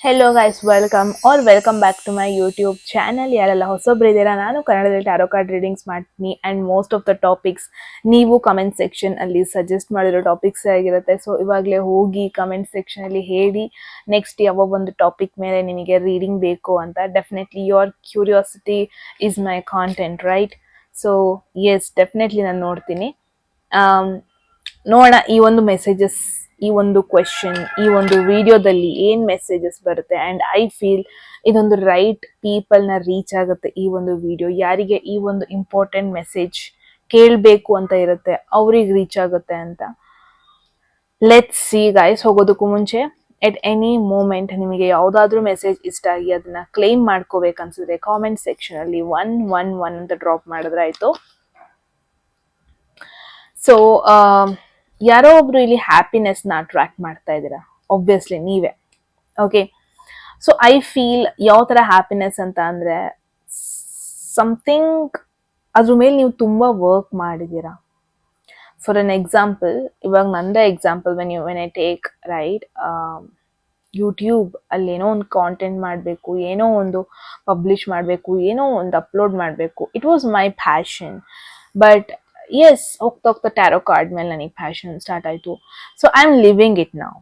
Hello guys, welcome back to my YouTube channel. ಯಾರೆಲ್ಲ ಹೊಸೊಬ್ರು ಇದ್ದೀರಾ, ನಾನು ಕನ್ನಡದಲ್ಲಿ ಟ್ಯಾರೋ ಕಾರ್ಡ್ ರೀಡಿಂಗ್ಸ್ ಮಾಡ್ತೀನಿ and most of the topics ನೀವು ಕಮೆಂಟ್ ಸೆಕ್ಷನ್ ಅಲ್ಲಿ ಸಜೆಸ್ಟ್ ಮಾಡಿರೋ ಟಾಪಿಕ್ಸ್ ಆಗಿರುತ್ತೆ. ಸೊ ಇವಾಗಲೇ ಹೋಗಿ ಕಮೆಂಟ್ ಸೆಕ್ಷನ್ ಅಲ್ಲಿ ಹೇಳಿ ನೆಕ್ಸ್ಟ್ ಯಾವ ಒಂದು ಟಾಪಿಕ್ ಮೇಲೆ ನಿಮಗೆ ರೀಡಿಂಗ್ ಬೇಕು ಅಂತ. Definitely your curiosity is my content, right? So yes, definitely ನಾನು ನೋಡ್ತೀನಿ. ನೋಡೋಣ ಈ ಒಂದು ಮೆಸೇಜಸ್, ಈ ಒಂದು ಕ್ವೆಶನ್, ಈ ಒಂದು ವಿಡಿಯೋದಲ್ಲಿ ಏನ್ ಮೆಸೇಜಸ್ ಬರುತ್ತೆ. ಅಂಡ್ ಐ ಫೀಲ್ ಇದೊಂದು ರೈಟ್ ಪೀಪಲ್ನ ರೀಚ್ ಆಗುತ್ತೆ ಈ ಒಂದು ವಿಡಿಯೋ. ಯಾರಿಗೆ ಈ ಒಂದು ಇಂಪಾರ್ಟೆಂಟ್ ಮೆಸೇಜ್ ಕೇಳಬೇಕು ಅಂತ ಇರುತ್ತೆ ಅವ್ರಿಗೆ ರೀಚ್ ಆಗುತ್ತೆ ಅಂತ. Let's see guys. ಹೋಗೋದಕ್ಕೂ ಮುಂಚೆ ಎಟ್ ಎನಿ ಮೂಮೆಂಟ್ ನಿಮಗೆ ಯಾವುದಾದ್ರೂ ಮೆಸೇಜ್ ಇಷ್ಟ ಆಗಿ ಅದನ್ನ ಕ್ಲೈಮ್ ಮಾಡ್ಕೋಬೇಕನ್ಸಿದ್ರೆ ಕಾಮೆಂಟ್ ಸೆಕ್ಷನ್ ಅಲ್ಲಿ 111 ಅಂತ ಡ್ರಾಪ್ ಮಾಡಿದ್ರೆ ಆಯ್ತು. ಸೊ ಯಾರೋ ಒಬ್ರು ಇಲ್ಲಿ ಹ್ಯಾಪಿನೆಸ್ನ ಅಟ್ರಾಕ್ಟ್ ಮಾಡ್ತಾ ಇದ್ದೀರಾ, ಒಬ್ವಿಯಸ್ಲಿ ನೀವೇ. ಓಕೆ, ಸೊ ಐ ಫೀಲ್ ಯಾವ ಥರ ಹ್ಯಾಪಿನೆಸ್ ಅಂತ ಅಂದರೆ ಸಮಥಿಂಗ್ ಅದ್ರ ಮೇಲೆ ನೀವು ತುಂಬ ವರ್ಕ್ ಮಾಡಿದ್ದೀರಾ. ಫಾರ್ ಅನ್ ಎಕ್ಸಾಂಪಲ್, ಇವಾಗ ನಂದೇ example, when I take right YouTube ಅಲ್ಲಿ ಏನೋ ಒಂದು ಕಾಂಟೆಂಟ್ ಮಾಡಬೇಕು, ಏನೋ ಒಂದು ಪಬ್ಲಿಷ್ ಮಾಡಬೇಕು, ಏನೋ ಒಂದು ಅಪ್ಲೋಡ್ ಮಾಡಬೇಕು. It was my passion. But yes, ಹೋಗ್ತಾ ಹೋಗ್ತಾ ಟ್ಯಾರೋ ಕಾರ್ಡ್ ಮೇಲೆ ನನಗೆ ಪ್ಯಾಷನ್ ಸ್ಟಾರ್ಟ್ ಆಯಿತು. So I am living it ನಾವು,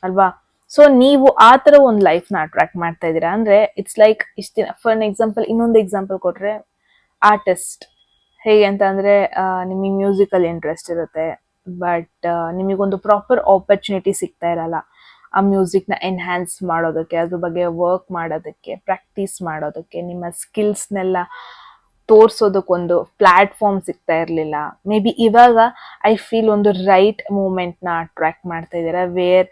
ಅಲ್ವಾ? ಸೊ ನೀವು ಆ ಥರ ಒಂದು ಲೈಫ್ನ ಅಟ್ರಾಕ್ಟ್ ಮಾಡ್ತಾ ಇದ್ದೀರಾ ಅಂದರೆ ಇಟ್ಸ್ ಲೈಕ್ ಇಷ್ಟು ದಿನ. ಫಾರ್ ಅನ್ ಎಕ್ಸಾಂಪಲ್, ಇನ್ನೊಂದು ಎಕ್ಸಾಂಪಲ್ ಕೊಟ್ಟರೆ, ಆರ್ಟಿಸ್ಟ್ ಹೇಗೆ ಅಂತ ಅಂದರೆ ನಿಮಗೆ ಮ್ಯೂಸಿಕಲ್ಲಿ ಇಂಟ್ರೆಸ್ಟ್ ಇರುತ್ತೆ, ಬಟ್ ನಿಮಗೊಂದು ಪ್ರಾಪರ್ ಆಪರ್ಚುನಿಟಿ ಸಿಗ್ತಾ ಇರಲ್ಲ ಆ ಮ್ಯೂಸಿಕ್ನ ಎನ್ಹ್ಯಾನ್ಸ್ ಮಾಡೋದಕ್ಕೆ, ಅದ್ರ ಬಗ್ಗೆ ವರ್ಕ್ ಮಾಡೋದಕ್ಕೆ, ಪ್ರಾಕ್ಟೀಸ್ ಮಾಡೋದಕ್ಕೆ, ನಿಮ್ಮ ಸ್ಕಿಲ್ಸ್ನೆಲ್ಲ ತೋರ್ಸೋದಕ್ಕೊಂದು ಪ್ಲಾಟ್ಫಾರ್ಮ್ ಸಿಗ್ತಾ ಇರಲಿಲ್ಲ. ಮೇ ಬಿ ಇವಾಗ ಐ ಫೀಲ್ ಒಂದು ರೈಟ್ ಮೂಮೆಂಟ್ನ ಅಟ್ರಾಕ್ಟ್ ಮಾಡ್ತಾ ಇದ್ದೀರಾ, ವೇರ್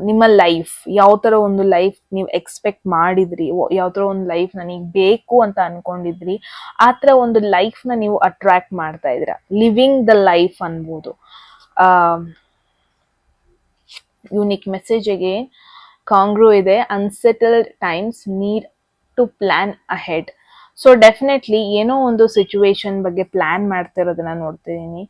ನಿಮ್ಮ ಲೈಫ್ ಯಾವ ಥರ ಒಂದು ಲೈಫ್ ನೀವು ಎಕ್ಸ್ಪೆಕ್ಟ್ ಮಾಡಿದ್ರಿ, ಯಾವ ಥರ ಒಂದು ಲೈಫ್ ನನಗೆ ಬೇಕು ಅಂತ ಅನ್ಕೊಂಡಿದ್ರಿ, ಆ ಥರ ಒಂದು ಲೈಫ್ನ ನೀವು ಅಟ್ರಾಕ್ಟ್ ಮಾಡ್ತಾ ಇದ್ದೀರಾ. ಲಿವಿಂಗ್ ದ ಲೈಫ್ ಅನ್ಬೋದು. ಯೂನಿಕ್ ಮೆಸೇಜಿಗೆ ಕಾಂಗ್ರೂ ಇದೆ, unsettled times need to plan ahead. So definitely ಏನೋ ಒಂದು ಸಿಚುವೇಶನ್ ಬಗ್ಗೆ ಪ್ಲಾನ್ ಮಾಡ್ತಾ ಇರೋದನ್ನ ನೋಡ್ತಿದ್ದೀನಿ.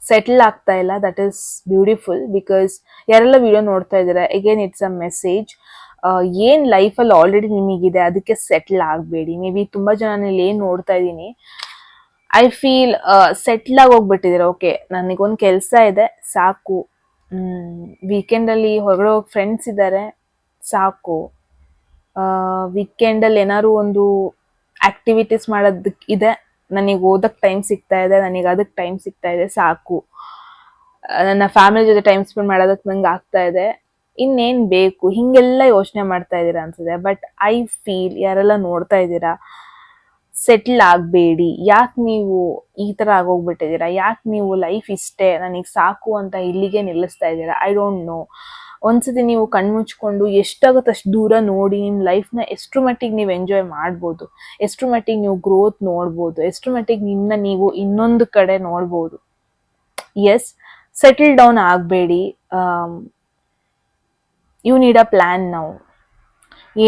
ಸೆಟಲ್ ಆಗ್ತಾ ಇಲ್ಲ, ದಟ್ ಈಸ್ ಬ್ಯೂಟಿಫುಲ್. ಬಿಕಾಸ್ ಯಾರೆಲ್ಲ ವಿಡಿಯೋ ನೋಡ್ತಾ ಇದ್ದೀರಾ, ಅಗೇನ್ ಇಟ್ಸ್ ಅ ಮೆಸೇಜ್. ಏನು ಲೈಫಲ್ಲಿ ಆಲ್ರೆಡಿ ನಿಮಗಿದೆ ಅದಕ್ಕೆ ಸೆಟ್ಲ್ ಆಗಬೇಡಿ. ಮೇ ಬಿ ತುಂಬ ಜನ ಇಲ್ಲಿ ಏನು ನೋಡ್ತಾ ಇದ್ದೀನಿ, ಐ ಫೀಲ್ ಸೆಟ್ಲ್ ಆಗಿ ಹೋಗ್ಬಿಟ್ಟಿದ್ದೀರಾ. ಓಕೆ, ನನಗೊಂದು ಕೆಲಸ ಇದೆ ಸಾಕು, ವೀಕೆಂಡಲ್ಲಿ ಹೊರಗಡೆ ಹೋಗಿ ಫ್ರೆಂಡ್ಸ್ ಇದ್ದಾರೆ ಸಾಕು, ವೀಕೆಂಡಲ್ಲಿ ಏನಾದ್ರು ಒಂದು ಆಕ್ಟಿವಿಟೀಸ್ ಮಾಡೋದಕ್ಕೆ ಇದೆ, ನನಗೆ ಓದಕ್ಕೆ ಟೈಮ್ ಸಿಗ್ತಾ ಇದೆ, ನನಗೆ ಅದಕ್ಕೆ ಟೈಮ್ ಸಿಗ್ತಾ ಇದೆ ಸಾಕು, ನನ್ನ ಫ್ಯಾಮಿಲಿ ಜೊತೆ ಟೈಮ್ ಸ್ಪೆಂಡ್ ಮಾಡೋದಕ್ಕೆ ನಂಗೆ ಆಗ್ತಾ ಇದೆ, ಇನ್ನೇನು ಬೇಕು, ಹಿಂಗೆಲ್ಲ ಯೋಚನೆ ಮಾಡ್ತಾ ಇದ್ದೀರಾ ಅನ್ಸುತ್ತೆ. ಬಟ್ ಐ ಫೀಲ್ ಯಾರೆಲ್ಲ ನೋಡ್ತಾ ಇದ್ದೀರಾ, ಸೆಟ್ಲ್ ಆಗಬೇಡಿ. ಯಾಕೆ ನೀವು ಈ ಥರ ಆಗೋಗ್ಬಿಟ್ಟಿದ್ದೀರಾ? ಯಾಕೆ ನೀವು ಲೈಫ್ ಇಷ್ಟೇ ನನಗೆ ಸಾಕು ಅಂತ ಇಲ್ಲಿಗೆ ನಿಲ್ಲಿಸ್ತಾ ಇದ್ದೀರಾ? I don't know. ಒಂದ್ಸತಿ ನೀವು ಕಣ್ಮುಚ್ಕೊಂಡು ಎಷ್ಟಾಗುತ್ತೆ ಅಷ್ಟು ದೂರ ನೋಡಿ ನಿಮ್ಮ ಲೈಫ್ನ ಎಷ್ಟರ ಮಟ್ಟಿಗೆ ನೀವು ಎಂಜಾಯ್ ಮಾಡ್ಬೋದು, ಎಷ್ಟರ ಮಟ್ಟಿಗೆ ನೀವು ಗ್ರೋತ್ ನೋಡ್ಬೋದು, ಎಷ್ಟರ ಮಟ್ಟಿಗೆ ನಿಮ್ಮನ್ನ ನೀವು ಇನ್ನೊಂದು ಕಡೆ ನೋಡ್ಬೋದು. ಎಸ್, ಸೆಟಲ್ ಡೌನ್ ಆಗಬೇಡಿ. ಯು ನೀಡ್ ಅ ಪ್ಲ್ಯಾನ್ ನಾವು.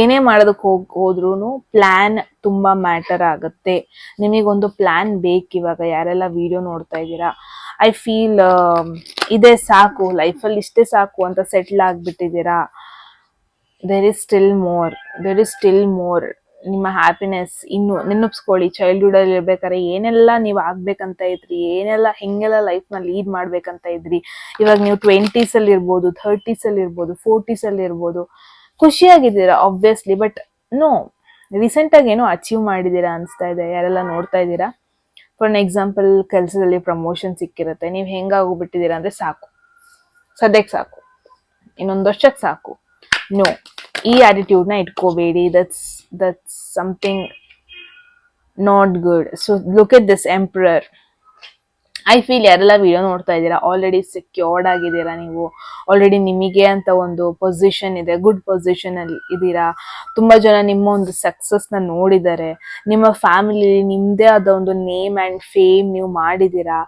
ಏನೇ ಮಾಡೋದಕ್ಕೆ ಹೋದ್ರೂ ಪ್ಲ್ಯಾನ್ ತುಂಬ ಮ್ಯಾಟರ್ ಆಗುತ್ತೆ. ನಿಮಗೊಂದು ಪ್ಲ್ಯಾನ್ ಬೇಕಿವಾಗ. ಯಾರೆಲ್ಲ ವಿಡಿಯೋ ನೋಡ್ತಾ ಇದ್ದೀರಾ, ಐ ಫೀಲ್ ಇದೇ ಸಾಕು, ಲೈಫಲ್ಲಿ ಇಷ್ಟೇ ಸಾಕು ಅಂತ ಸೆಟ್ಲ್ ಆಗಿಬಿಟ್ಟಿದ್ದೀರಾ. There is still more. ನಿಮ್ಮ ಹ್ಯಾಪಿನೆಸ್ ಇನ್ನು ನೆನಪಿಸ್ಕೊಳ್ಳಿ. ಚೈಲ್ಡ್ಹುಡಲ್ಲಿ ಇರ್ಬೇಕಾದ್ರೆ ಏನೆಲ್ಲ ನೀವು ಆಗ್ಬೇಕಂತ ಇದ್ರಿ, ಹೆಂಗೆಲ್ಲ ಲೈಫ್ನ ಲೀಡ್ ಮಾಡ್ಬೇಕಂತ ಇದ್ರಿ, ಇವಾಗ ನೀವು 20s ಇರ್ಬೋದು, 30s ಇರ್ಬೋದು, 40s ಇರ್ಬೋದು, ಖುಷಿಯಾಗಿದ್ದೀರಾ ಆಬ್ವಿಯಸ್ಲಿ. ಬಟ್ ನೋ, ರೀಸೆಂಟಾಗಿ ಏನೋ ಅಚೀವ್ ಮಾಡಿದ್ದೀರಾ ಅನಿಸ್ತಾ ಇದೆ ಯಾರೆಲ್ಲ ನೋಡ್ತಾ ಇದ್ದೀರಾ. ಫಾರ್ ಅನ್ ಎಕ್ಸಾಂಪಲ್, ಕೆಲಸದಲ್ಲಿ ಪ್ರಮೋಷನ್ ಸಿಕ್ಕಿರುತ್ತೆ, ನೀವು ಹೆಂಗಾಗೋಗ್ಬಿಟ್ಟಿದ್ದೀರಾ ಅಂದರೆ ಸಾಕು, ಸದ್ಯಕ್ಕೆ ಸಾಕು, ಇನ್ನೊಂದು ವರ್ಷಕ್ಕೆ ಸಾಕು. ನೋ, ಈ ಆಟಿಟ್ಯೂಡ್ನ ಇಟ್ಕೋಬೇಡಿ. That's something not good. So look at this emperor. I feel ಯಾರೆಲ್ಲ ವಿಡಿಯೋ ನೋಡ್ತಾ ಇದ್ದೀರಾ ಆಲ್ರೆಡಿ ಸೆಕ್ಯೂರ್ಡ್ ಆಗಿದ್ದೀರಾ. ನೀವು ಆಲ್ರೆಡಿ ನಿಮಗೆ ಅಂತ ಒಂದು ಪೊಸಿಷನ್ ಇದೆ, ಗುಡ್ ಪೊಸಿಷನ್ ಅಲ್ಲಿ ಇದ್ದೀರಾ. ತುಂಬಾ ಜನ ನಿಮ್ಮ ಒಂದು ಸಕ್ಸಸ್ನ ನೋಡಿದ್ದಾರೆ. ನಿಮ್ಮ ಫ್ಯಾಮಿಲಿ ನಿಮ್ಮದೇ ಆದ ಒಂದು ನೇಮ್ ಆ್ಯಂಡ್ ಫೇಮ್ ನೀವು ಮಾಡಿದ್ದೀರಾ.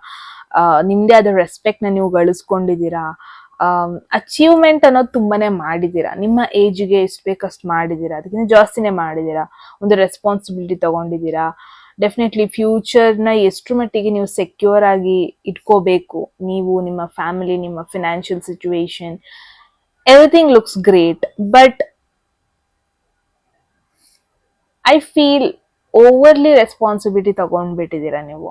ನಿಮ್ಮದೇ ಆದ ರೆಸ್ಪೆಕ್ಟ್ನ ನೀವು ಗಳಿಸ್ಕೊಂಡಿದ್ದೀರಾ. ಅಚೀವ್ಮೆಂಟ್ ಅನ್ನೋದು ತುಂಬಾನೇ ಮಾಡಿದ್ದೀರಾ. ನಿಮ್ಮ ಏಜ್ಗೆ ಎಷ್ಟು ಬೇಕಷ್ಟು ಮಾಡಿದ್ದೀರಾ, ಅದಕ್ಕಿಂತ ಜಾಸ್ತಿನೇ ಮಾಡಿದ್ದೀರಾ. ಒಂದು ರೆಸ್ಪಾನ್ಸಿಬಿಲಿಟಿ ತಗೊಂಡಿದ್ದೀರಾ. ಡೆಫಿನೆಟ್ಲಿ ಫ್ಯೂಚರ್ನ ಎಷ್ಟರ ಮಟ್ಟಿಗೆ ನೀವು ಸೆಕ್ಯೂರ್ ಆಗಿ ಇಟ್ಕೋಬೇಕು, ನೀವು, ನಿಮ್ಮ ಫ್ಯಾಮಿಲಿ, ನಿಮ್ಮ financial situation, everything looks great, but I feel overly responsibility ತಗೊಂಡ್ಬಿಟ್ಟಿದ್ದೀರಾ ನೀವು.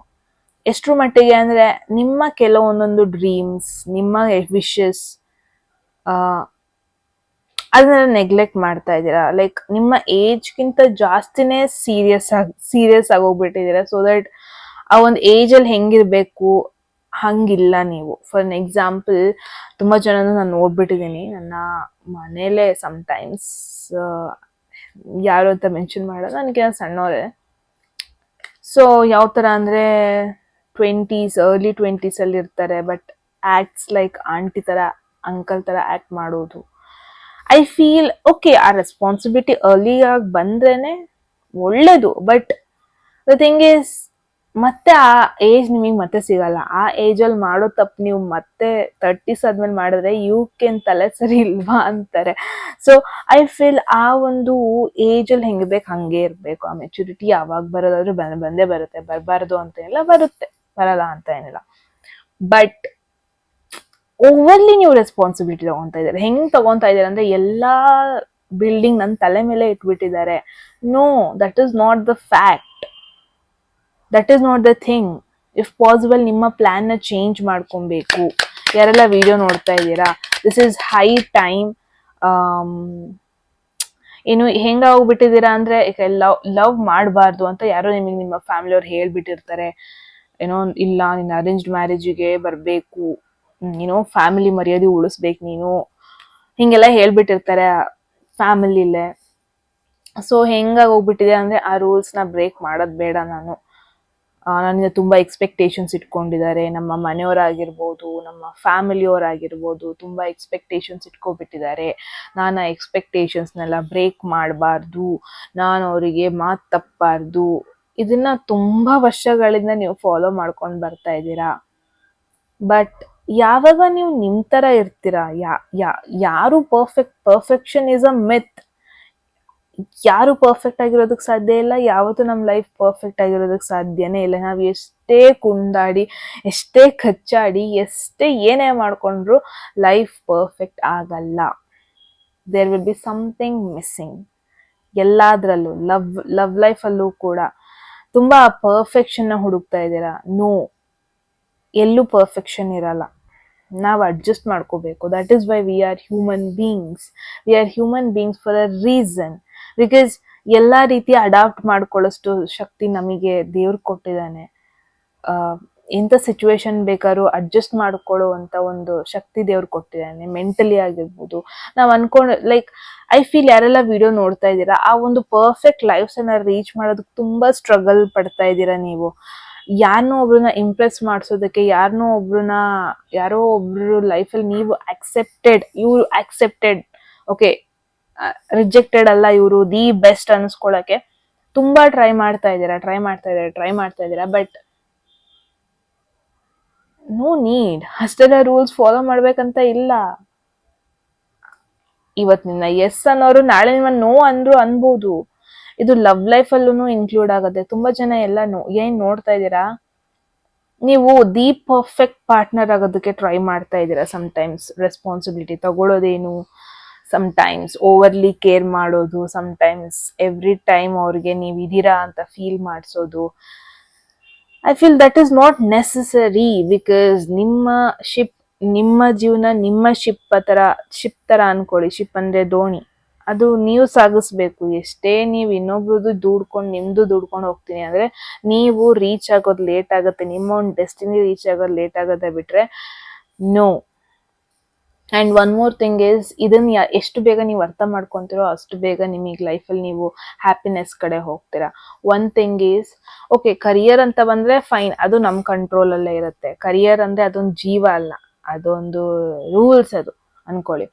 ಎಷ್ಟರ ಮಟ್ಟಿಗೆ ಅಂದ್ರೆ ನಿಮ್ಮ ಕೆಲವೊಂದೊಂದು ಡ್ರೀಮ್ಸ್, ನಿಮ್ಮ ವಿಶಸ್, ಅದನ್ನ ನೆಗ್ಲೆಕ್ಟ್ ಮಾಡ್ತಾ ಇದ್ದೀರಾ. ಲೈಕ್ ನಿಮ್ಮ ಏಜ್ಗಿಂತ ಜಾಸ್ತಿನೇ ಸೀರಿಯಸ್ ಆಗೋಗ್ಬಿಟ್ಟಿದ್ದೀರಾ. ಸೊ ದಟ್ ಆ ಒಂದು ಏಜಲ್ಲಿ ಹೆಂಗಿರ್ಬೇಕು ಹಂಗಿಲ್ಲ ನೀವು. ಫಾರ್ ಎನ್ ಎಕ್ಸಾಂಪಲ್, ತುಂಬಾ ಜನನು ನಾನು ನೋಡ್ಬಿಟ್ಟಿದ್ದೀನಿ ನನ್ನ ಮನೇಲೆ. ಸಮ್ಟೈಮ್ಸ್ ಯಾರು ಅಂತ ಮೆನ್ಷನ್ ಮಾಡೋದು, ನನಗೆ ಸಣ್ಣವರೇ. ಸೊ ಯಾವ ಥರ ಅಂದರೆ ಅರ್ಲಿ 20s ಅಲ್ಲಿ ಇರ್ತಾರೆ, ಬಟ್ ಆ್ಯಕ್ಟ್ಸ್ ಲೈಕ್ ಆಂಟಿ ಥರ, ಅಂಕಲ್ ಥರ ಆ್ಯಕ್ಟ್ ಮಾಡೋದು. ಐ ಫೀಲ್ ಓಕೆ, ಆ ರೆಸ್ಪಾನ್ಸಿಬಿಲಿಟಿ ಅರ್ಲಿಯಾಗಿ ಬಂದ್ರೇನೆ ಒಳ್ಳೇದು. ಬಟ್ ದ ಥಿಂಗ್ ಈಸ್, ಮತ್ತೆ ಆ ಏಜ್ ನಿಮಗೆ ಮತ್ತೆ ಸಿಗಲ್ಲ. ಆ ಏಜಲ್ಲಿ ಮಾಡೋ ತಪ್ಪು ನೀವು ಮತ್ತೆ 30s ಆದ್ಮೇಲೆ ಮಾಡಿದ್ರೆ ಇವಕ್ಕೇನು ತಲೆ ಸರಿ ಇಲ್ವಾ ಅಂತಾರೆ. ಸೊ ಐ ಫೀಲ್ ಆ ಒಂದು ಏಜಲ್ಲಿ ಹೆಂಗೆ ಬೇಕು ಹಂಗೆ ಇರಬೇಕು. ಆ ಮೆಚುರಿಟಿ ಯಾವಾಗ ಬರೋದಾದ್ರೂ ಬಂದೇ ಬರುತ್ತೆ. ಬರಬಾರ್ದು ಅಂತ ಏನಿಲ್ಲ, ಬರುತ್ತೆ, ಬರಲ್ಲ ಅಂತ ಏನಿಲ್ಲ. ಬಟ್ ಓವರ್ಲಿ ನೀವು ರೆಸ್ಪಾನ್ಸಿಬಿಲಿಟಿ ತಗೊಂತಾ ಇದ್ದಾರೆ. ಹೆಂಗ್ ತಗೊಂತಾ ಇದ್ದಾರೆ ಅಂದ್ರೆ ಎಲ್ಲಾ ಬಿಲ್ಡಿಂಗ್ ನನ್ನ ತಲೆ ಮೇಲೆ ಇಟ್ಬಿಟ್ಟಿದ್ದಾರೆ. No, that is not the fact, that is not the thing. If possible ನಿಮ್ಮ ಪ್ಲಾನ್ ನ ಚೇಂಜ್ ಮಾಡ್ಕೊಬೇಕು. ಯಾರೆಲ್ಲ ವಿಡಿಯೋ ನೋಡ್ತಾ ಇದ್ದೀರಾ, ದಿಸ್ ಇಸ್ ಹೈ ಟೈಮ್. ಏನು ಹೆಂಗಾಗ್ಬಿಟ್ಟಿದ್ದೀರಾ ಅಂದ್ರೆ, ಲವ್ ಮಾಡಬಾರ್ದು ಅಂತ ಯಾರೋ ನಿಮಗೆ ನಿಮ್ಮ ಫ್ಯಾಮಿಲಿಯವ್ರು ಹೇಳ್ಬಿಟ್ಟಿರ್ತಾರೆ. ಏನೋ ಇಲ್ಲ, ನಿನ್ನ ಅರೇಂಜ್ಡ್ ಮ್ಯಾರೇಜಿಗೆ ಬರಬೇಕು, ಏನೋ ಫ್ಯಾಮಿಲಿ ಮರ್ಯಾದೆ ಉಳಿಸ್ಬೇಕು ನೀನು, ಹಿಂಗೆಲ್ಲ ಹೇಳ್ಬಿಟ್ಟಿರ್ತಾರೆ ಫ್ಯಾಮಿಲಿಲೇ. ಸೊ ಹೆಂಗಾಗಿ ಹೋಗ್ಬಿಟ್ಟಿದೆ ಅಂದ್ರೆ, ಆ ರೂಲ್ಸ್ನ ಬ್ರೇಕ್ ಮಾಡೋದು ಬೇಡ ನಾನು. ನನ್ನಿಂದ ತುಂಬಾ ಎಕ್ಸ್ಪೆಕ್ಟೇಷನ್ಸ್ ಇಟ್ಕೊಂಡಿದ್ದಾರೆ. ನಮ್ಮ ಮನೆಯವರಾಗಿರ್ಬೋದು, ನಮ್ಮ ಫ್ಯಾಮಿಲಿಯವರಾಗಿರ್ಬೋದು, ತುಂಬಾ ಎಕ್ಸ್ಪೆಕ್ಟೇಷನ್ಸ್ ಇಟ್ಕೊಬಿಟ್ಟಿದ್ದಾರೆ. ನಾನು ಆ ಎಕ್ಸ್ಪೆಕ್ಟೇಷನ್ಸ್ನೆಲ್ಲ ಬ್ರೇಕ್ ಮಾಡಬಾರ್ದು, ನಾನು ಅವರಿಗೆ ಮಾತು ತಪ್ಪಬಾರ್ದು. ಇದನ್ನ ತುಂಬಾ ವರ್ಷಗಳಿಂದ ನೀವು ಫಾಲೋ ಮಾಡ್ಕೊಂಡು ಬರ್ತಾ ಇದ್ದೀರಾ. ಬಟ್ ಯಾವಾಗ ನೀವು ನಿಮ್ ತರ ಇರ್ತೀರಾ, ಯಾರು ಪರ್ಫೆಕ್ಷನ್ ಇಸ್ ಅ ಮಿತ್. ಯಾರು ಪರ್ಫೆಕ್ಟ್ ಆಗಿರೋದಕ್ಕೆ ಸಾಧ್ಯ ಇಲ್ಲ. ಯಾವತ್ತೂ ನಮ್ಮ ಲೈಫ್ ಪರ್ಫೆಕ್ಟ್ ಆಗಿರೋದಕ್ಕೆ ಸಾಧ್ಯನೇ ಇಲ್ಲ. ನಾವು ಎಷ್ಟೇ ಕುಂದಾಡಿ, ಎಷ್ಟೇ ಕಚ್ಚಾಡಿ, ಎಷ್ಟೇ ಏನೇ ಮಾಡ್ಕೊಂಡ್ರು ಲೈಫ್ ಪರ್ಫೆಕ್ಟ್ ಆಗಲ್ಲ. There will be something missing ಎಲ್ಲಾದ್ರಲ್ಲೂ. ಲವ್ ಲೈಫಲ್ಲೂ ಕೂಡ ತುಂಬಾ ಪರ್ಫೆಕ್ಷನ್ ನ ಹುಡುಕ್ತಾ ಇದ್ದೀರಾ. ನೋ, ಎಲ್ಲೂ ಪರ್ಫೆಕ್ಷನ್ ಇರಲ್ಲ. ನಾವು ಅಡ್ಜಸ್ಟ್ ಮಾಡ್ಕೋಬೇಕು. That is why we are human beings. We are human beings for a reason. Because ಎಲ್ಲಾ ರೀತಿ ಅಡಾಪ್ಟ್ ಮಾಡ್ಕೊಳ್ಳೋಷ್ಟು ಶಕ್ತಿ ನಮಗೆ ದೇವ್ರು ಕೊಟ್ಟಿದ್ದಾನೆ. ಎಂಥ ಸಿಚುವೇಶನ್ ಬೇಕಾದ್ರೂ ಅಡ್ಜಸ್ಟ್ ಮಾಡ್ಕೊಳ್ಳೋ ಅಂತ ಒಂದು ಶಕ್ತಿ ದೇವ್ರು ಕೊಟ್ಟಿದ್ದಾನೆ. ಮೆಂಟಲಿ ಆಗಿರ್ಬೋದು. ನಾವು ಲೈಕ್ ಐ ಫೀಲ್ ಯಾರೆಲ್ಲ ವಿಡಿಯೋ ನೋಡ್ತಾ ಇದ್ದೀರಾ, ಆ ಒಂದು ಪರ್ಫೆಕ್ಟ್ ಲೈಫ್ ಅನ್ನ ರೀಚ್ ಮಾಡೋದಕ್ಕೆ ತುಂಬಾ ಸ್ಟ್ರಗಲ್ ಪಡ್ತಾ ಇದ್ದೀರಾ ನೀವು. ಯಾರನ್ನೋ ಒಬ್ರನ್ನ ಇಂಪ್ರೆಸ್ ಮಾಡಿಸೋದಕ್ಕೆ, ಯಾರೋ ಒಬ್ರು ಲೈಫಲ್ಲಿ ನೀವು ಆಕ್ಸೆಪ್ಟೆಡ್, ಓಕೆ, ರಿಜೆಕ್ಟೆಡ್ ಅಲ್ಲ, ಇವರು ದಿ ಬೆಸ್ಟ್ ಅನ್ಸ್ಕೊಳಕ್ಕೆ ತುಂಬಾ ಟ್ರೈ ಮಾಡ್ತಾ ಇದ್ದೀರಾ. ಬಟ್ ನೋ ನೀಡ್ ಅಷ್ಟೆಲ್ಲ ರೂಲ್ಸ್ ಫಾಲೋ ಮಾಡ್ಬೇಕಂತ ಇಲ್ಲ. ಇವತ್ ನಿನ್ನ ಎಸ್ ಅನ್ನೋರು ನಾಳೆ ನಿಮ್ಮನ್ನ ನೋ ಅಂದ್ರು ಅನ್ಬೋದು. ಇದು ಲವ್ ಲೈಫ್ ಅಲ್ಲೂ ಇನ್ಕ್ಲೂಡ್ ಆಗುತ್ತೆ. ತುಂಬಾ ಜನ ಎಲ್ಲ ಏನ್ ನೋಡ್ತಾ ಇದ್ದೀರಾ, ನೀವು ದಿ ಪರ್ಫೆಕ್ಟ್ ಪಾರ್ಟ್ನರ್ ಆಗೋದಕ್ಕೆ ಟ್ರೈ ಮಾಡ್ತಾ ಇದ್ದೀರಾ. ಸಮ್ಟೈಮ್ಸ್ ರೆಸ್ಪಾನ್ಸಿಬಿಲಿಟಿ ತಗೊಳ್ಳೋದೇನು, ಸಮ್ಟೈಮ್ಸ್ ಓವರ್ಲಿ ಕೇರ್ ಮಾಡೋದು, ಸಮ್ಟೈಮ್ಸ್ ಎವ್ರಿ ಟೈಮ್ ಅವ್ರಿಗೆ ನೀವು ಇದೀರಾ ಅಂತ ಫೀಲ್ ಮಾಡಿಸೋದು. I feel that is not necessary. Because ನಿಮ್ಮ ಜೀವನ ನಿಮ್ಮ ಶಿಪ್ ತರ ಅನ್ಕೊಳ್ಳಿ. ಶಿಪ್ ಅಂದ್ರೆ ದೋಣಿ, ಅದು ನೀವು ಸಾಗಿಸ್ಬೇಕು. ಎಷ್ಟೇ ನೀವು ಇನ್ನೊಬ್ರದ್ದು ನಿಮ್ದು ದುಡ್ಕೊಂಡು ಹೋಗ್ತೀನಿ ಅಂದ್ರೆ ನೀವು ರೀಚ್ ಆಗೋದು ಲೇಟ್ ಆಗುತ್ತೆ. ನಿಮ್ಮ ಒಂದು ಡೆಸ್ಟಿನಿ ರೀಚ್ ಆಗೋದು ಲೇಟ್ ಆಗುತ್ತೆ ಬಿಟ್ರೆ no. And one more thing is, ಇದನ್ನ ಎಷ್ಟು ಬೇಗ ನೀವು ಅರ್ಥ ಮಾಡ್ಕೊಂತೀರೋ ಅಷ್ಟು ಬೇಗ ನಿಮಗೆ ಲೈಫಲ್ಲಿ ನೀವು ಹ್ಯಾಪಿನೆಸ್ ಕಡೆ ಹೋಗ್ತೀರಾ. One thing is, okay, career ಅಂತ ಬಂದ್ರೆ ಫೈನ್, ಅದು ನಮ್ಮ ಕಂಟ್ರೋಲ್ ಅಲ್ಲೇ ಇರುತ್ತೆ. ಕರಿಯರ್ ಅಂದ್ರೆ ಅದೊಂದು ಜೀವ ಅಲ್ಲ, ಅದೊಂದು ರೂಲ್ಸ್ ಅದು ಅನ್ಕೊಳ್ಳಿ.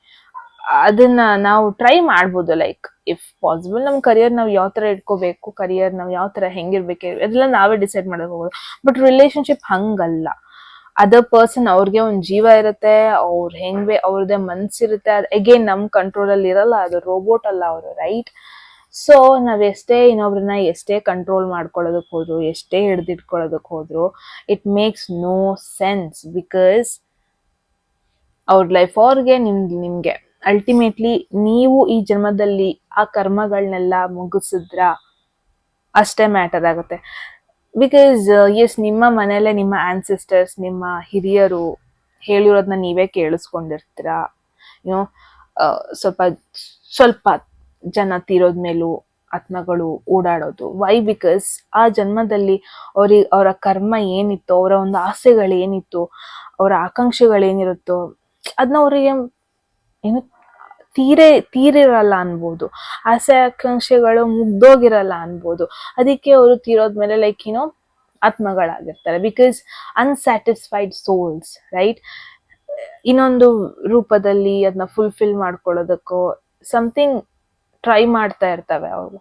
ಅದನ್ನ ನಾವು ಟ್ರೈ ಮಾಡ್ಬೋದು. ಲೈಕ್ ಇಫ್ ಪಾಸಿಬಲ್ ನಮ್ ಕರಿಯರ್ ನಾವು ಯಾವ ತರ ಇಟ್ಕೋಬೇಕು, ಕರಿಯರ್ ನಾವು ಯಾವ ತರ ಹೆಂಗಿರ್ಬೇಕು, ಅದೆಲ್ಲ ನಾವೇ ಡಿಸೈಡ್ ಮಾಡಕ್ ಹೋಗೋದು. ಬಟ್ ರಿಲೇಶನ್ಶಿಪ್ ಹಂಗಲ್ಲ. ಅದರ್ ಪರ್ಸನ್ ಅವ್ರಿಗೆ ಒಂದ್ ಜೀವ ಇರುತ್ತೆ, ಅವ್ರದೇ ಮನ್ಸಿರುತ್ತೆ. ಅದು ಅಗೇನ್ ನಮ್ ಕಂಟ್ರೋಲ್ ಅಲ್ಲಿ ಇರಲ್ಲ. ಅದು ರೋಬೋಟ್ ಅಲ್ಲ ಅವರು, ರೈಟ್? ಸೊ ನಾವ್ ಇನ್ನೊಬ್ರನ್ನ ಎಷ್ಟೇ ಕಂಟ್ರೋಲ್ ಮಾಡ್ಕೊಳ್ಳೋದಕ್ ಹೋದ್ರು, ಎಷ್ಟೇ ಹಿಡ್ದಿಟ್ಕೊಳ್ಳೋದಕ್ ಹೋದ್ರು, it makes no sense. Because ಅವ್ರ ಲೈಫ್ ಅವ್ರಿಗೆ, ನಿಮ್ಗೆ ಅಲ್ಟಿಮೇಟ್ಲಿ ನೀವು ಈ ಜನ್ಮದಲ್ಲಿ ಆ ಕರ್ಮಗಳನ್ನೆಲ್ಲ ಮುಗಿಸಿದ್ರ ಅಷ್ಟೇ ಮ್ಯಾಟರ್ ಆಗುತ್ತೆ. ಬಿಕಾಸ್ ಎಸ್, ನಿಮ್ಮ ಮನೆಯಲ್ಲೇ ನಿಮ್ಮ ಆನ್ಸಿಸ್ಟರ್ಸ್, ನಿಮ್ಮ ಹಿರಿಯರು ಹೇಳಿರೋದನ್ನ ನೀವೇ ಕೇಳಿಸ್ಕೊಂಡಿರ್ತೀರಾ. ಏನೋ ಸ್ವಲ್ಪ ಸ್ವಲ್ಪ ಜನ ತೀರೋದ್ಮೇಲೂ ಆತ್ಮಗಳು ಓಡಾಡೋದು. ವೈ? ಬಿಕಾಸ್ ಆ ಜನ್ಮದಲ್ಲಿ ಅವರ ಕರ್ಮ ಏನಿತ್ತು, ಅವರ ಒಂದು ಆಸೆಗಳೇನಿತ್ತು, ಅವರ ಆಕಾಂಕ್ಷೆಗಳೇನಿರುತ್ತೋ ಅದನ್ನ ಅವರಿಗೆ ಏನು ತೀರಿರಲ್ಲ ಅನ್ಬೋದು. ಆಸೆ ಆಕಾಂಕ್ಷೆಗಳು ಮುಗ್ದೋಗಿರಲ್ಲ ಅನ್ಬೋದು. ಅದಕ್ಕೆ ಅವರು ತೀರೋದ್ಮೇಲೆ ಲೈಕ್ ಆತ್ಮಗಳಾಗಿರ್ತಾರೆ. Because unsatisfied souls, right? ಇನ್ನೊಂದು ರೂಪದಲ್ಲಿ ಅದನ್ನ ಫುಲ್ಫಿಲ್ ಮಾಡ್ಕೊಳ್ಳೋದಕ್ಕೋ ಸಮಥಿಂಗ್ ಟ್ರೈ ಮಾಡ್ತಾ ಇರ್ತವೆ ಅವರು.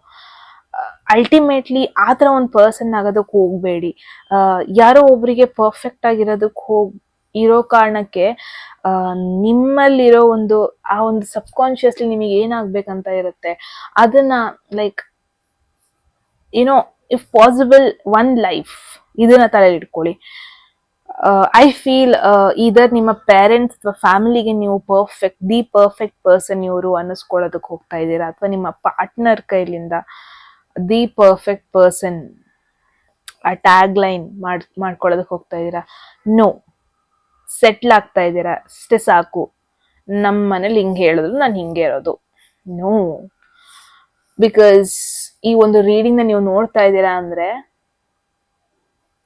ಅಲ್ಟಿಮೇಟ್ಲಿ ಆ ಥರ ಒಂದು ಪರ್ಸನ್ ಆಗೋದಕ್ಕೆ ಹೋಗ್ಬೇಡಿ. ಯಾರೋ ಒಬ್ರಿಗೆ ಪರ್ಫೆಕ್ಟ್ ಆಗಿರೋದಕ್ಕೆ ಇರೋ ಕಾರಣಕ್ಕೆ ನಿಮ್ಮಲ್ಲಿರೋ ಆ ಒಂದು ಸಬ್ಕಾನ್ಶಿಯಸ್ಲಿ ನಿಮಗೆ ಏನಾಗ್ಬೇಕಂತ ಇರುತ್ತೆ ಅದನ್ನ like if possible one life ಇದನ್ನ ತಲೆಯಲ್ಲಿ ಇಟ್ಕೊಳ್ಳಿ. ಐ ಫೀಲ್ ಇದರ್ ನಿಮ್ಮ ಪೇರೆಂಟ್ಸ್ ಅಥವಾ ಫ್ಯಾಮಿಲಿಗೆ ನೀವು ದಿ ಪರ್ಫೆಕ್ಟ್ ಪರ್ಸನ್ ಇವರು ಅನ್ನಿಸ್ಕೊಳ್ಳೋದಕ್ಕೆ ಹೋಗ್ತಾ ಇದ್ದೀರಾ, ಅಥವಾ ನಿಮ್ಮ ಪಾರ್ಟ್ನರ್ ಕೈಲಿಂದ ದಿ ಪರ್ಫೆಕ್ಟ್ ಪರ್ಸನ್ ಆ ಟ್ಯಾಗ್ ಲೈನ್ ಮಾಡ್ಕೊಳ್ಳೋದಕ್ಕೆ ಹೋಗ್ತಾ ಇದ್ದೀರಾ. ನೋ, ಸೆಟ್ಲ್ ಆಗ್ತಾ ಇದ್ದೀರಾ, ಅಷ್ಟೇ ಸಾಕು. ನಮ್ಮ ಮನೇಲಿ ಹಿಂಗೆ ಹೇಳಿದ್ರು ನಾನು ಹಿಂಗೆ ಇರೋದು. ನೋ, ಬಿಕಾಸ್ ಈ ಒಂದು ರೀಡಿಂಗ್ ನ ನೀವು ನೋಡ್ತಾ ಇದ್ದೀರಾ ಅಂದ್ರೆ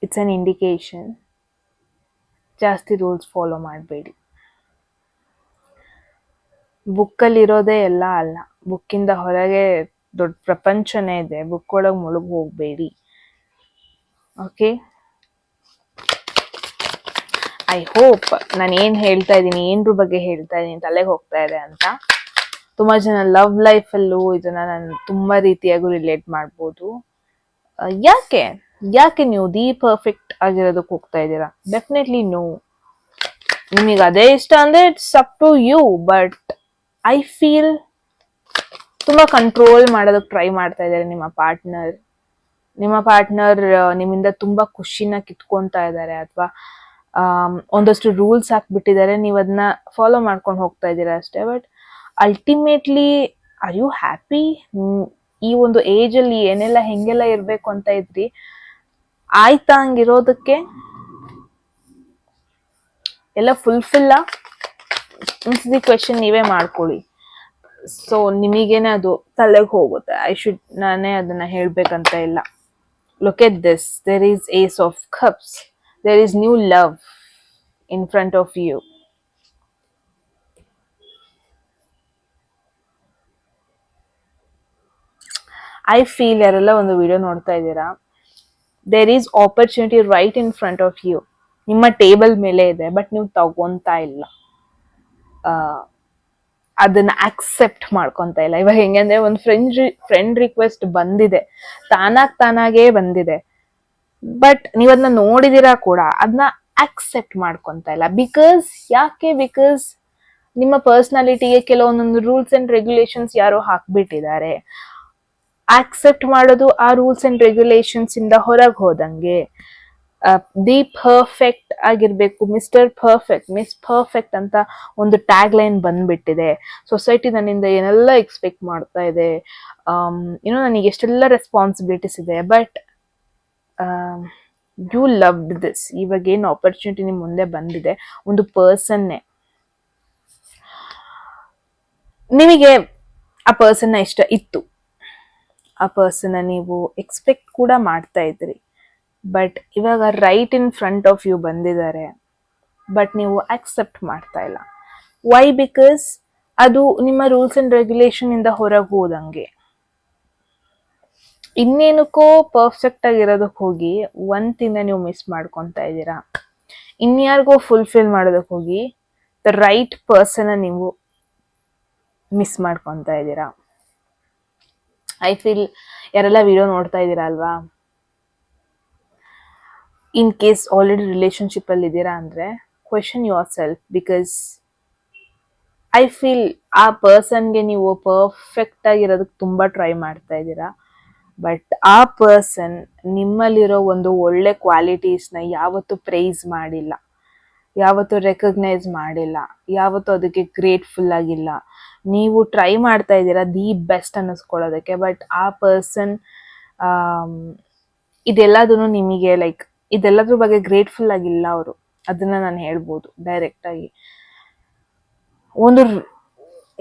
ಇಟ್ಸ್ ಅನ್ ಇಂಡಿಕೇಶನ್. ಜಾಸ್ತಿ ರೂಲ್ಸ್ ಫಾಲೋ ಮಾಡಬೇಡಿ. ಬುಕ್ಕಲ್ಲಿರೋದೇ ಎಲ್ಲ ಅಲ್ಲ, ಬುಕ್ಕಿಂದ ಹೊರಗೆ ದೊಡ್ಡ ಪ್ರಪಂಚನೇ ಇದೆ. ಬುಕ್ ಒಳಗೆ ಮುಳುಗಿ ಹೋಗಬೇಡಿ. ಓಕೆ, ಐ ಹೋಪ್ ನಾನು ಏನು ಹೇಳ್ತಾ ಇದ್ದೀನಿ, ಏನ್ರ ಬಗ್ಗೆ ಹೇಳ್ತಾ ಇದ್ದೀನಿ ತಲೆಗೆ ಹೋಗ್ತಾ ಇದೆ ಅಂತ. ತುಂಬಾ ಜನ ಲವ್ ಲೈಫಲ್ಲೂ ಇದನ್ನ ನಾನು ತುಂಬಾ ರೀತಿಯಾಗೂ ರಿಲೇಟ್ ಮಾಡ್ಬೋದು. ಯಾಕೆ ನೀವು ದಿ ಪರ್ಫೆಕ್ಟ್ ಆಗಿರೋದಕ್ಕೆ ಹೋಗ್ತಾ ಇದ್ದೀರಾ? Definitely no. ನಿಮಗೆ ಅದೇ ಇಷ್ಟ ಅಂದ್ರೆ it's up to you. But I feel ತುಂಬಾ ಕಂಟ್ರೋಲ್ ಮಾಡೋದಕ್ಕೆ ಟ್ರೈ ಮಾಡ್ತಾ ಇದ್ದಾರೆ ನಿಮ್ಮ ಪಾರ್ಟ್ನರ್. ನಿಮ್ಮಿಂದ ತುಂಬಾ ಖುಷಿನ ಕಿತ್ಕೊಂತಾ ಇದ್ದಾರೆ, ಅಥವಾ ಒಂದಷ್ಟು ರೂಲ್ಸ್ ಹಾಕ್ಬಿಟ್ಟಿದ್ದಾರೆ, ನೀವು ಅದನ್ನ ಫಾಲೋ ಮಾಡ್ಕೊಂಡು ಹೋಗ್ತಾ ಇದ್ದೀರಾ ಅಷ್ಟೇ. But ultimately are you happy? ಈ ಒಂದು ಏಜ್ ಅಲ್ಲಿ ಏನೆಲ್ಲ ಹೆಂಗೆಲ್ಲ ಇರ್ಬೇಕು ಅಂತ ಇದ್ರಿ, ಆಯ್ತಾ ಹಂಗಿರೋದಕ್ಕೆ? ಎಲ್ಲ ಫುಲ್ಫಿಲ್ಲ? ಒಂದ್ಸತಿ ಕ್ವೆಶನ್ ನೀವೇ ಮಾಡ್ಕೊಳ್ಳಿ. ಸೊ ನಿಮಗೇನೆ ಅದು ತಲೆಗೆ ಹೋಗುತ್ತೆ. ನಾನೇ ಅದನ್ನ ಹೇಳ್ಬೇಕಂತ ಇಲ್ಲ. Look at this, there is ace of cups. There is new love in front of you. I feel ಯಾರೆಲ್ಲ ಒಂದು ವಿಡಿಯೋ ನೋಡ್ತಾ ಇದ್ದೀರಾ, there is opportunity right in front of you. ನಿಮ್ಮ ಟೇಬಲ್ ಮೇಲೆ ಇದೆ, ಬಟ್ ನೀವು ತಗೊಂತಾ ಇಲ್ಲ, ಅದನ್ನ ಆಕ್ಸೆಪ್ಟ್ ಮಾಡ್ಕೊಂತ ಇಲ್ಲ. ಇವಾಗ ಹೆಂಗೆ ಅಂದ್ರೆ, ಒಂದು ಫ್ರೆಂಡ್ ರಿಕ್ವೆಸ್ಟ್ ಬಂದಿದೆ, ತಾನಾಗೇ ಬಂದಿದೆ, ಬಟ್ ನೀವ್ ಅದನ್ನ ನೋಡಿದಿರಾ ಕೂಡ, ಅದನ್ನ ಆಕ್ಸೆಪ್ಟ್ ಮಾಡ್ಕೊಂತ ಇಲ್ಲ. ಬಿಕಾಸ್ ನಿಮ್ಮ ಪರ್ಸನಾಲಿಟಿಗೆ ಕೆಲವೊಂದೊಂದು ರೂಲ್ಸ್ ಅಂಡ್ ರೆಗ್ಯುಲೇಷನ್ಸ್ ಯಾರೋ ಹಾಕ್ಬಿಟ್ಟಿದ್ದಾರೆ. ಆಕ್ಸೆಪ್ಟ್ ಮಾಡೋದು ಆ ರೂಲ್ಸ್ ಅಂಡ್ ರೆಗ್ಯುಲೇಷನ್ಸ್ ಇಂದ ಹೊರಗೆ ಹೋದಂಗೆ. ದಿ ಪರ್ಫೆಕ್ಟ್ ಆಗಿರ್ಬೇಕು, ಮಿಸ್ಟರ್ ಪರ್ಫೆಕ್ಟ್, ಮಿಸ್ ಪರ್ಫೆಕ್ಟ್ ಅಂತ ಒಂದು ಟ್ಯಾಗ್ ಲೈನ್ ಬಂದ್ಬಿಟ್ಟಿದೆ. ಸೊಸೈಟಿ ನನ್ನಿಂದ ಏನೆಲ್ಲ ಎಕ್ಸ್ಪೆಕ್ಟ್ ಮಾಡ್ತಾ ಇದೆ, ನನಗೆ ಎಷ್ಟೆಲ್ಲ ರೆಸ್ಪಾನ್ಸಿಬಿಲಿಟೀಸ್ ಇದೆ. But you loved this. ಇವಾಗ ಏನು ಆಪರ್ಚುನಿಟಿ ನಿಮ್ ಮುಂದೆ ಬಂದಿದೆ, ಒಂದು ಪರ್ಸನ್ನೇ, ನಿಮಗೆ ಆ ಪರ್ಸನ್ನ ಇಷ್ಟ ಇತ್ತು, ಆ ಪರ್ಸನ್ನ ನೀವು ಎಕ್ಸ್ಪೆಕ್ಟ್ ಕೂಡ ಮಾಡ್ತಾ ಇದ್ರಿ. ಬಟ್ ಇವಾಗ right in front of you ಬಂದಿದ್ದಾರೆ, ಬಟ್ ನೀವು ಅಕ್ಸೆಪ್ಟ್ ಮಾಡ್ತಾ ಇಲ್ಲ. ವೈ? ಬಿಕಾಸ್ ಅದು ನಿಮ್ಮ ರೂಲ್ಸ್ ಅಂಡ್ ರೆಗ್ಯುಲೇಷನ್ ಇಂದ ಹೊರಗೆ ಹೋದಂಗೆ. ಇನ್ನೇನಕ್ಕೋ ಪರ್ಫೆಕ್ಟ್ ಆಗಿರೋದಕ್ಕೆ ಹೋಗಿ ಒಂದ್ ತಿಂಗ ನೀವು ಮಿಸ್ ಮಾಡ್ಕೊತಾ ಇದ್ದೀರಾ. ಇನ್ಯಾರಿಗೋ ಫುಲ್ಫಿಲ್ ಮಾಡೋದಕ್ಕೆ ಹೋಗಿ ದ ರೈಟ್ ಪರ್ಸನ್ ನೀವು ಮಿಸ್ ಮಾಡ್ಕೊತಾ ಇದ್ದೀರಾ. ಐ ಫೀಲ್ ಯಾರೆಲ್ಲ ವಿಡಿಯೋ ನೋಡ್ತಾ ಇದ್ದೀರಾ ಅಲ್ವಾ, ಇನ್ ಕೇಸ್ ಆಲ್ರೆಡಿ ರಿಲೇಶನ್ಶಿಪ್ ಅಲ್ಲಿ ಇದ್ದೀರಾ ಅಂದ್ರೆ question your self. Because I feel ಆ ಪರ್ಸನ್ಗೆ ನೀವು ಪರ್ಫೆಕ್ಟ್ ಆಗಿರೋದಕ್ಕೆ ತುಂಬಾ ಟ್ರೈ ಮಾಡ್ತಾ ಇದ್ದೀರಾ. ಬಟ್ ಆ ಪರ್ಸನ್ ನಿಮ್ಮಲ್ಲಿರೋ ಒಂದು ಒಳ್ಳೆ ಕ್ವಾಲಿಟೀಸ್ನ ಯಾವತ್ತೂ ಪ್ರೈಸ್ ಮಾಡಿಲ್ಲ. ಯಾವತ್ತೂ ರೆಕಗ್ನೈಸ್ ಮಾಡಿಲ್ಲ, ಯಾವತ್ತೂ ಅದಕ್ಕೆ ಗ್ರೇಟ್ಫುಲ್ ಆಗಿಲ್ಲ. ನೀವು ಟ್ರೈ ಮಾಡ್ತಾ ಇದ್ದೀರಾ ದಿ ಬೆಸ್ಟ್ ಅನ್ನಿಸ್ಕೊಳ್ಳೋದಕ್ಕೆ, ಬಟ್ ಆ ಪರ್ಸನ್ ಇದೆಲ್ಲದನ್ನು ನಿಮಗೆ ಲೈಕ್ ಇದೆಲ್ಲದ್ರ ಬಗ್ಗೆ ಗ್ರೇಟ್ಫುಲ್ ಆಗಿಲ್ಲ ಅವರು. ಅದನ್ನ ನಾನು ಹೇಳ್ಬೋದು ಡೈರೆಕ್ಟ್ ಆಗಿ. ಒಂದು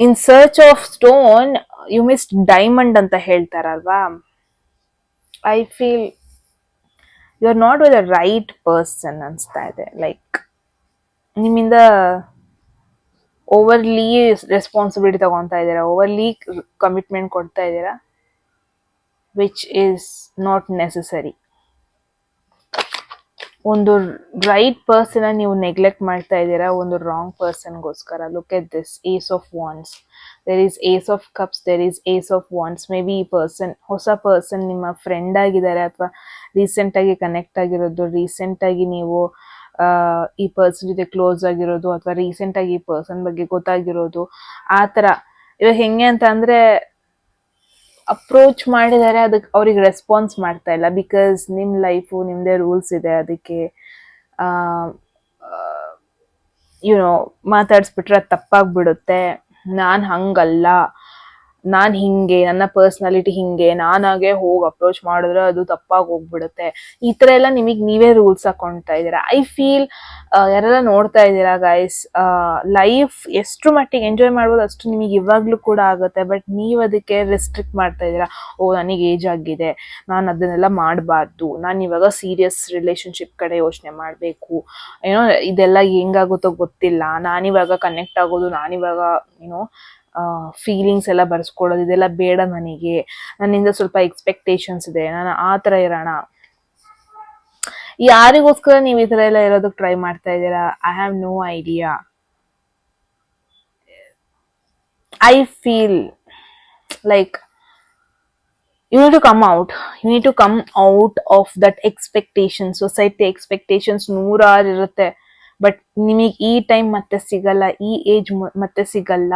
in search of stone you miss diamond ಅಂತ ಹೇಳ್ತಾರಲ್ವಾ. I feel you are not with the right person ಅನ್ಸ್ತಾ ಇದೆ. ಲೈಕ್ ನಿಮ್ಮಿಂದ ಓವರ್ಲಿ ರೆಸ್ಪಾನ್ಸಿಬಿಲಿಟಿ ತಗೊತಾ ಇದ್ದೀರಾ, ಓವರ್ಲಿ ಕಮಿಟ್ಮೆಂಟ್ ಕೊಡ್ತಾ ಇದ್ದೀರಾ, ವಿಚ್ ಈಸ್ ನಾಟ್ ನೆಸಸರಿ. ಒಂದು ರೈಟ್ ಪರ್ಸನ್ ನೀವು ನೆಗ್ಲೆಕ್ಟ್ ಮಾಡ್ತಾ ಇದ್ದೀರಾ ಒಂದು ರಾಂಗ್ ಪರ್ಸನ್ಗೋಸ್ಕರ. Look at this ace of wands, there is ace of cups, there is ace of wands. Maybe ಈ ಪರ್ಸನ್ ಹೊಸ ಪರ್ಸನ್ ನಿಮ್ಮ ಫ್ರೆಂಡ್ ಆಗಿದ್ದಾರೆ, ಅಥವಾ ರೀಸೆಂಟಾಗಿ ಕನೆಕ್ಟ್ ಆಗಿರೋದು, ರೀಸೆಂಟಾಗಿ ನೀವು ಈ ಪರ್ಸನ್ ಜೊತೆ ಕ್ಲೋಸ್ ಆಗಿರೋದು, ಅಥವಾ ರೀಸೆಂಟಾಗಿ ಈ ಪರ್ಸನ್ ಬಗ್ಗೆ ಗೊತ್ತಾಗಿರೋದು. ಆ ಥರ ಇವಾಗ ಹೆಂಗೆ ಅಂತ ಅಂದರೆ, ಅಪ್ರೋಚ್ ಮಾಡಿದ್ದಾರೆ, ಅದಕ್ಕೆ ಅವ್ರಿಗೆ ರೆಸ್ಪಾನ್ಸ್ ಮಾಡ್ತಾ ಇಲ್ಲ. ಬಿಕಾಸ್ ನಿಮ್ಮ ಲೈಫು ನಿಮ್ಮದೇ ರೂಲ್ಸ್ ಇದೆ. ಅದಕ್ಕೆ ಯುನೋ ಮಾತಾಡಿಸ್ಬಿಟ್ರೆ ಅದು ತಪ್ಪಾಗ್ಬಿಡುತ್ತೆ. ನಾನು ಹಂಗಲ್ಲ, ನಾನು ಹಿಂಗೆ, ನನ್ನ ಪರ್ಸ್ನಾಲಿಟಿ ಹಿಂಗೆ, ನಾನಾಗೆ ಹೋಗಿ ಅಪ್ರೋಚ್ ಮಾಡಿದ್ರೆ ಅದು ತಪ್ಪಾಗಿ ಹೋಗ್ಬಿಡುತ್ತೆ. ಈ ಥರ ಎಲ್ಲ ನಿಮಗೆ ನೀವೇ ರೂಲ್ಸ್ ಹಾಕೊಳ್ತಾ ಇದ್ದೀರಾ. ಐ ಫೀಲ್ ಯಾರೆಲ್ಲ ನೋಡ್ತಾ ಇದ್ದೀರಾ ಗೈಸ್, ಲೈಫ್ ಎಷ್ಟು ಮಟ್ಟಿಗೆ ಎಂಜಾಯ್ ಮಾಡ್ಬೋದು ಅಷ್ಟು ನಿಮಗೆ ಇವಾಗಲೂ ಕೂಡ ಆಗುತ್ತೆ. ಬಟ್ ನೀವು ಅದಕ್ಕೆ ರೆಸ್ಟ್ರಿಕ್ಟ್ ಮಾಡ್ತಾ ಇದ್ದೀರಾ. ಓ ನನಗೆ ಏಜ್ ಆಗಿದೆ, ನಾನು ಅದನ್ನೆಲ್ಲ ಮಾಡಬಾರ್ದು, ನಾನು ಇವಾಗ ಸೀರಿಯಸ್ ರಿಲೇಶನ್ಶಿಪ್ ಕಡೆ ಯೋಚನೆ ಮಾಡಬೇಕು, ಏನೋ ಇದೆಲ್ಲ ಹೆಂಗಾಗುತ್ತೋ ಗೊತ್ತಿಲ್ಲ, ನಾನಿವಾಗ ಕನೆಕ್ಟ್ ಆಗೋದು, ನಾನಿವಾಗ ಏನೋ ಫೀಲಿಂಗ್ಸ್ ಎಲ್ಲ ಬರ್ಸ್ಕೊಳ್ಳೋದು, ಇದೆಲ್ಲ ಬೇಡ ನನಗೆ, ನನ್ನಿಂದ ಸ್ವಲ್ಪ ಎಕ್ಸ್ಪೆಕ್ಟೇಷನ್ಸ್ ಇದೆ, ನಾನು ಆ ಥರ ಇರೋಣ. ಯಾರಿಗೋಸ್ಕರ ನೀವು ಈ ಥರ ಎಲ್ಲ ಇರೋದಕ್ಕೆ ಟ್ರೈ ಮಾಡ್ತಾ ಇದ್ದೀರಾ? I have no idea. I feel like you need to come out. You need to come out of that expectation. Society expectations ನೂರಾರು ಇರುತ್ತೆ. ಬಟ್ ನಿಮಗೆ ಈ ಟೈಮ್ ಮತ್ತೆ ಸಿಗಲ್ಲ, ಈ ಏಜ್ ಮತ್ತೆ ಸಿಗಲ್ಲ.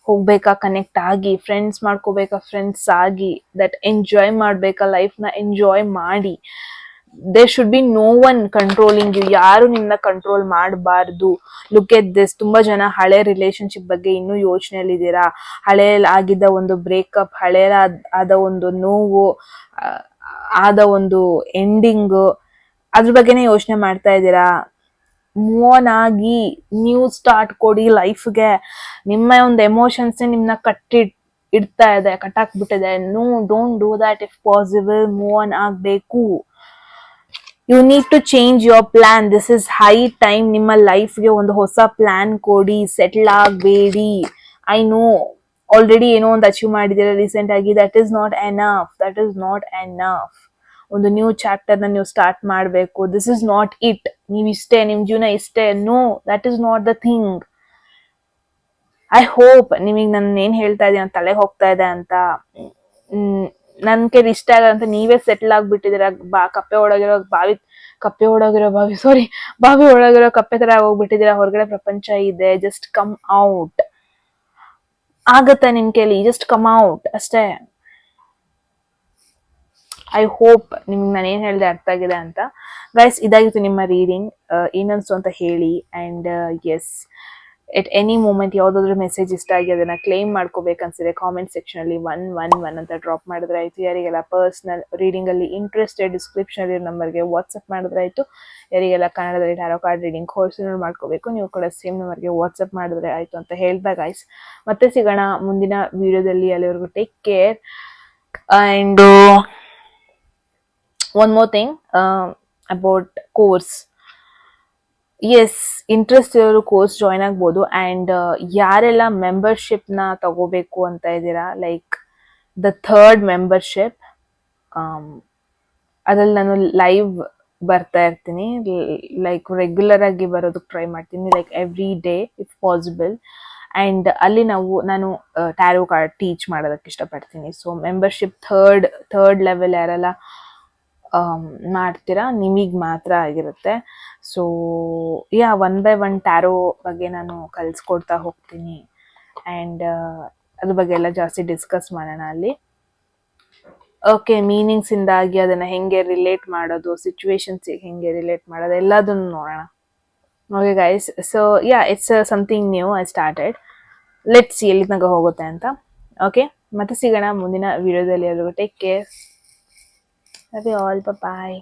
ಹೋಗ್ಬೇಕಾ ಕನೆಕ್ಟ್ ಆಗಿ, ಫ್ರೆಂಡ್ಸ್ ಮಾಡ್ಕೋಬೇಕಾ ಫ್ರೆಂಡ್ಸ್ ಆಗಿ, ದಟ್ ಎಂಜಾಯ್ ಮಾಡ್ಬೇಕಾ ಲೈಫ್ನ ಎಂಜಾಯ್ ಮಾಡಿ. There should be no one controlling you. ಯಾರು ನಿಮ್ಮನ್ನ ಕಂಟ್ರೋಲ್ ಮಾಡಬಾರ್ದು. ಲುಕ್ ಎಟ್ ದಿಸ್, ತುಂಬಾ ಜನ ಹಳೆ ರಿಲೇಶನ್ಶಿಪ್ ಬಗ್ಗೆ ಇನ್ನೂ ಯೋಚನೆಯಲ್ಲಿದ್ದೀರಾ. ಹಳೆ ಆಗಿದ್ದ ಒಂದು ಬ್ರೇಕಪ್, ಹಳೆ ಆದ ಒಂದು ನೋವು, ಆದ ಒಂದು ಎಂಡಿಂಗ್, ಅದ್ರ ಬಗ್ಗೆನೇ ಯೋಚನೆ ಮಾಡ್ತಾ ಇದ್ದೀರಾ. ಮೂವ್ ಆನ್ ಆಗಿ ನ್ಯೂ ಸ್ಟಾರ್ಟ್ ಕೊಡಿ ಲೈಫ್ಗೆ. ನಿಮ್ಮ ಒಂದು ಎಮೋಷನ್ಸ್ ನಿಮ್ಮನ್ನ ಇಡ್ತಾ ಇದೆ, ಕಟ್ಟಾಕ್ಬಿಟ್ಟಿದೆ. No, don't do that. If possible move on ಆಗಬೇಕು. You need to change your plan. This is high time. ನಿಮ್ಮ ಲೈಫ್ಗೆ ಒಂದು ಹೊಸ ಪ್ಲಾನ್ ಕೊಡಿ, ಸೆಟ್ಲ್ ಆಗಬೇಡಿ. ಐ ನೋ ಆಲ್ರೆಡಿ ಏನೋ ಒಂದು ಅಚೀವ್ ಮಾಡಿದ್ದೀರಾ ರೀಸೆಂಟ್ ಆಗಿ. That is not enough, that is not enough. ಒಂದು ನ್ಯೂ ಚಾಪ್ಟರ್ನ ನೀವು ಸ್ಟಾರ್ಟ್ ಮಾಡಬೇಕು. This is not it. ನೀವು ಇಷ್ಟೇ, ನಿಮ್ಮ ಜೀವನ ಇಷ್ಟೇ. No, that is not the thing. I hope ನಿಮಗೆ ನಾನು ಏನ್ ಹೇಳ್ತಾ ಇದ್ದೀನಿ ತಲೆ ಹೋಗ್ತಾ ಇದೆ ಅಂತ. ನನ್ ಕೈಲಿ ಇಷ್ಟ ಆಗಲ್ಲ ಅಂತ ನೀವೇ ಸೆಟ್ಲ್ ಆಗ್ಬಿಟ್ಟಿದ್ದೀರಾ. ಕಪ್ಪೆ ಒಳಗಿರೋ ಬಾವಿ ಒಳಗಿರೋ ಕಪ್ಪೆ ತರ ಹೋಗ್ಬಿಟ್ಟಿದ್ದೀರಾ. ಹೊರಗಡೆ ಪ್ರಪಂಚ ಇದೆ. Just come out. ಆಗತ್ತೆ ನಿಮ್ ಕೈಲಿ. ಜಸ್ಟ್ ಕಮ್ ಔಟ್ ಅಷ್ಟೇ. ಐ ಹೋಪ್ ನಿಮ್ಗೆ ನಾನು ಏನ್ ಹೇಳ್ದೆ ಅರ್ಥ ಆಗಿದೆ ಅಂತ. ಗೈಸ್, ಇದಾಗಿತ್ತು ನಿಮ್ಮ ರೀಡಿಂಗ್. ಏನನ್ಸ್ತು ಅಂತ ಹೇಳಿ. And yes, at any moment ಯಾವ್ದಾದ್ರು ಮೆಸೇಜ್ ಇಷ್ಟ ಆಗಿ ಅದನ್ನ ಕ್ಲೇಮ್ ಮಾಡ್ಕೋಬೇಕನ್ಸಿದೆ ಕಾಮೆಂಟ್ ಸೆಕ್ಷನ್ ಅಲ್ಲಿ 111 ಅಂತ ಡ್ರಾಪ್ ಮಾಡಿದ್ರೆ ಆಯ್ತು. ಯಾರಿಗೆಲ್ಲ ಪರ್ಸನಲ್ ರೀಡಿಂಗ್ ಅಲ್ಲಿ ಇಂಟ್ರೆಸ್ಟೆಡ್, ಡಿಸ್ಕ್ರಿಪ್ಷನ್ ಅಲ್ಲಿ ನಂಬರ್ಗೆ ವಾಟ್ಸ್ಆಪ್ ಮಾಡಿದ್ರೆ ಆಯ್ತು. ಯಾರಿಗೆಲ್ಲ ಕನ್ನಡದಲ್ಲಿ ಟ್ಯಾರೋ ಕಾರ್ಡ್ ರೀಡಿಂಗ್ ಕೋರ್ಸ್ ಮಾಡ್ಕೋಬೇಕು, ನೀವು ಕೂಡ ಸೇಮ್ ನಂಬರ್ಗೆ ವಾಟ್ಸ್ಆಪ್ ಮಾಡಿದ್ರೆ ಆಯ್ತು ಅಂತ ಹೇಳ್ದಾಗ ಗೈಸ್, ಮತ್ತೆ ಸಿಗೋಣ ಮುಂದಿನ ವಿಡಿಯೋದಲ್ಲಿ. ಅಲ್ಲಿವರೆಗೂ take care. And one more thing about course. Yes, interest ಇರೋರು ಕೋರ್ಸ್ ಜಾಯ್ನ್ ಆಗ್ಬೋದು. ಆ್ಯಂಡ್ ಯಾರೆಲ್ಲ ಮೆಂಬರ್ಶಿಪ್ನ ತಗೋಬೇಕು ಅಂತ ಇದ್ದೀರಾ, ಲೈಕ್ ದ 3rd ಮೆಂಬರ್ಶಿಪ್, ಅದ್ರಲ್ಲಿ ನಾನು ಲೈವ್ ಬರ್ತಾ ಇರ್ತೀನಿ. ಲೈಕ್ ರೆಗ್ಯುಲರ್ ಆಗಿ ಬರೋದಕ್ಕೆ ಟ್ರೈ ಮಾಡ್ತೀನಿ, like every day if possible. And ಅಲ್ಲಿ ನಾನು ಟ್ಯಾರೋ ಕಾರ್ಡ್ ಟೀಚ್ ಮಾಡೋದಕ್ಕೆ ಇಷ್ಟಪಡ್ತೀನಿ. ಸೊ ಮೆಂಬರ್ಶಿಪ್ ಥರ್ಡ್ ಲೆವೆಲ್ ಯಾರೆಲ್ಲ ಮಾಡ್ತೀರಾ ನಿಮಗೆ ಮಾತ್ರ ಆಗಿರುತ್ತೆ. So one by one tarot ಬಗ್ಗೆ ನಾನು ಕಲಿಸ್ಕೊಡ್ತಾ ಹೋಗ್ತೀನಿ. ಆ್ಯಂಡ್ ಅದ್ರ ಬಗ್ಗೆ ಎಲ್ಲ ಜಾಸ್ತಿ ಡಿಸ್ಕಸ್ ಮಾಡೋಣ ಅಲ್ಲಿ. ಓಕೆ, ಮೀನಿಂಗ್ಸಿಂದಾಗಿ ಅದನ್ನು ಹೆಂಗೆ ರಿಲೇಟ್ ಮಾಡೋದು, ಸಿಚುವೇಶನ್ಸಿಗೆ ಹೆಂಗೆ ರಿಲೇಟ್ ಮಾಡೋದು, ಎಲ್ಲದನ್ನು ನೋಡೋಣ. Okay guys, so yeah it's something knew I started. Let's see ಎಲ್ಲಿ ತನಕ ಹೋಗುತ್ತೆ ಅಂತ. ಓಕೆ, ಮತ್ತೆ ಸಿಗೋಣ ಮುಂದಿನ ವಿಡಿಯೋದಲ್ಲಿ. ಎಲ್ರಿಗೂ take care. Love you all, bye.